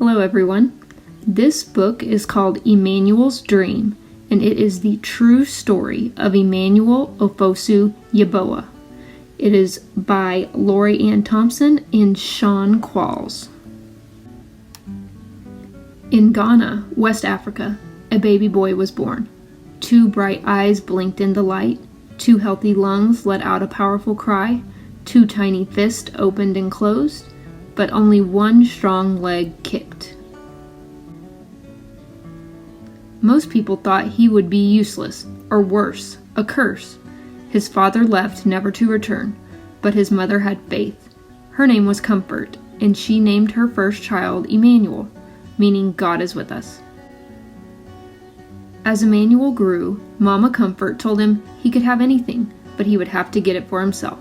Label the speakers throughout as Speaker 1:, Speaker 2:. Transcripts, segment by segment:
Speaker 1: Hello everyone. This book is called Emmanuel's Dream, and it is the true story of Emmanuel Ofosu Yeboah. It is by Laurie and Thompson and Sean Qualls. In Ghana, West Africa, a baby boy was born. 2 bright eyes blinked in the light, 2 healthy lungs let out a powerful cry, 2 tiny fists opened and closed, but only 1 strong leg kicked. Most people thought he would be useless, or worse, a curse. His father left never to return, but his mother had faith. Her name was Comfort, and she named her first child Emmanuel, meaning God is with us. As Emmanuel grew, Mama Comfort told him he could have anything, but he would have to get it for himself.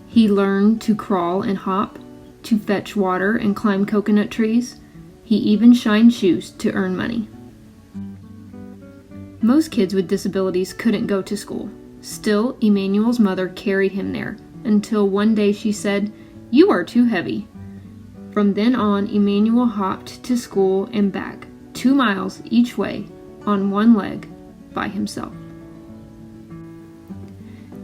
Speaker 1: He learned to crawl and hop, to fetch water and climb coconut trees. He even shined shoes to earn money. Most kids with disabilities couldn't go to school. Still, Emmanuel's mother carried him there, until one day she said, "You are too heavy." From then on, Emmanuel hopped to school and back, 2 miles each way, on 1 leg, by himself.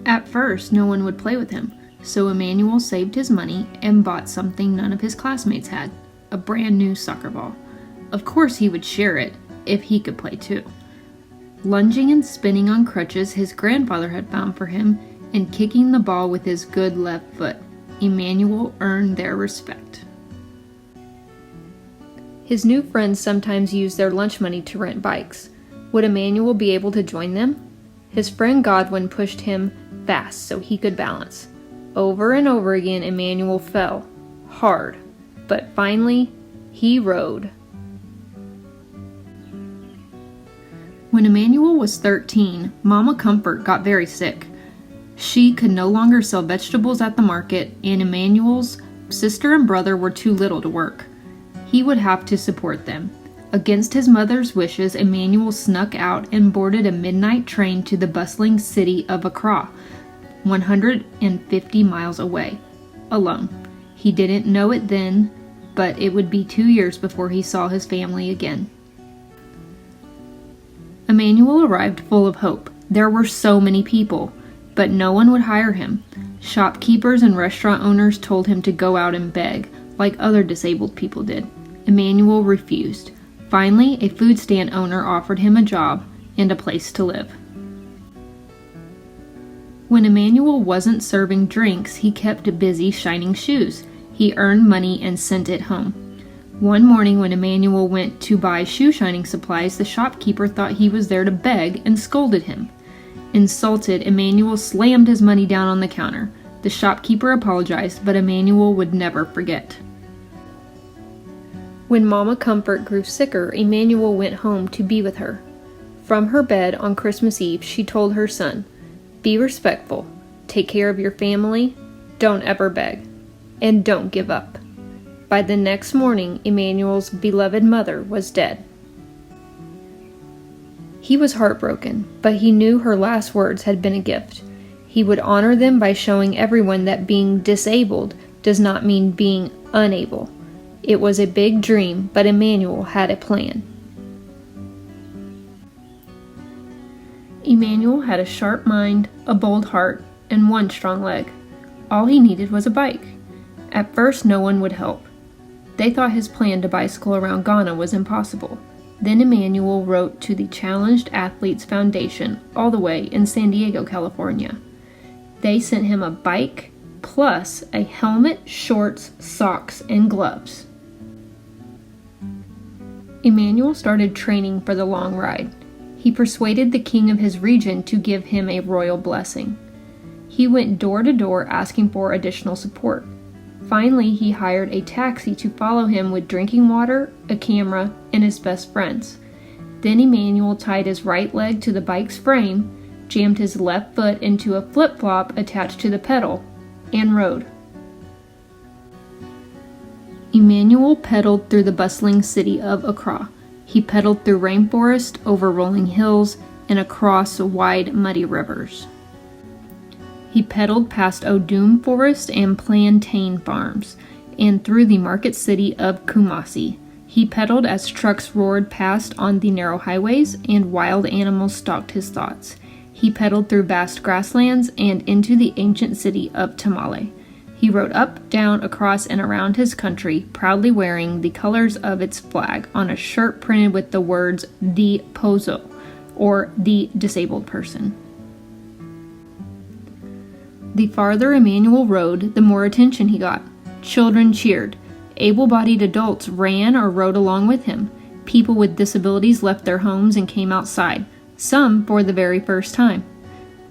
Speaker 1: At first, no one would play with him, so Emmanuel saved his money and bought something none of his classmates had, a brand new soccer ball. Of course he would share it, if he could play too. Lunging and spinning on crutches his grandfather had found for him, and kicking the ball with his good left foot, Emmanuel earned their respect. His new friends sometimes used their lunch money to rent bikes. Would Emmanuel be able to join them? His friend Godwin pushed him fast so he could balance. Over and over again, Emmanuel fell, hard, but finally, he rode. When Emmanuel was 13, Mama Comfort got very sick. She could no longer sell vegetables at the market, and Emmanuel's sister and brother were too little to work. He would have to support them. Against his mother's wishes, Emmanuel snuck out and boarded a midnight train to the bustling city of Accra, 150 miles away, alone. He didn't know it then, but it would be 2 years before he saw his family again. Emmanuel arrived full of hope. There were so many people, but no one would hire him. Shopkeepers and restaurant owners told him to go out and beg, like other disabled people did. Emmanuel refused. Finally, a food stand owner offered him a job and a place to live. When Emmanuel wasn't serving drinks, he kept busy shining shoes. He earned money and sent it home. One morning when Emmanuel went to buy shoe shining supplies, the shopkeeper thought he was there to beg and scolded him. Insulted, Emmanuel slammed his money down on the counter. The shopkeeper apologized, but Emmanuel would never forget. When Mama Comfort grew sicker, Emmanuel went home to be with her. From her bed on Christmas Eve, she told her son, "Be respectful, take care of your family, don't ever beg, and don't give up." By the next morning, Emmanuel's beloved mother was dead. He was heartbroken, but he knew her last words had been a gift. He would honor them by showing everyone that being disabled does not mean being unable. It was a big dream, but Emmanuel had a plan. Emmanuel had a sharp mind, a bold heart, and 1 strong leg. All he needed was a bike. At first, no one would help. They thought his plan to bicycle around Ghana was impossible. Then Emmanuel wrote to the Challenged Athletes Foundation, all the way in San Diego, California. They sent him a bike, plus a helmet, shorts, socks, and gloves. Emmanuel started training for the long ride. He persuaded the king of his region to give him a royal blessing. He went door to door asking for additional support. Finally, he hired a taxi to follow him with drinking water, a camera, and his best friends. Then Emmanuel tied his right leg to the bike's frame, jammed his left foot into a flip-flop attached to the pedal, and rode. Emmanuel pedaled through the bustling city of Accra. He pedaled through rainforest, over rolling hills, and across wide, muddy rivers. He pedaled past Odum Forest and plantain farms, and through the market city of Kumasi. He pedaled as trucks roared past on the narrow highways and wild animals stalked his thoughts. He pedaled through vast grasslands and into the ancient city of Tamale. He rode up, down, across, and around his country, proudly wearing the colors of its flag on a shirt printed with the words, "The Pozo," or "The Disabled Person." The farther Emmanuel rode, the more attention he got. Children cheered. Able-bodied adults ran or rode along with him. People with disabilities left their homes and came outside, some for the very first time.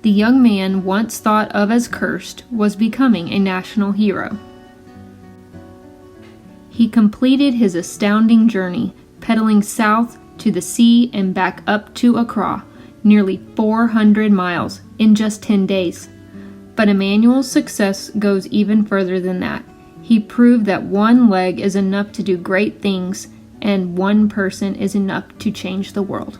Speaker 1: The young man, once thought of as cursed, was becoming a national hero. He completed his astounding journey, pedaling south to the sea and back up to Accra, nearly 400 miles, in just 10 days. But Emmanuel's success goes even further than that. He proved that one leg is enough to do great things, and one person is enough to change the world.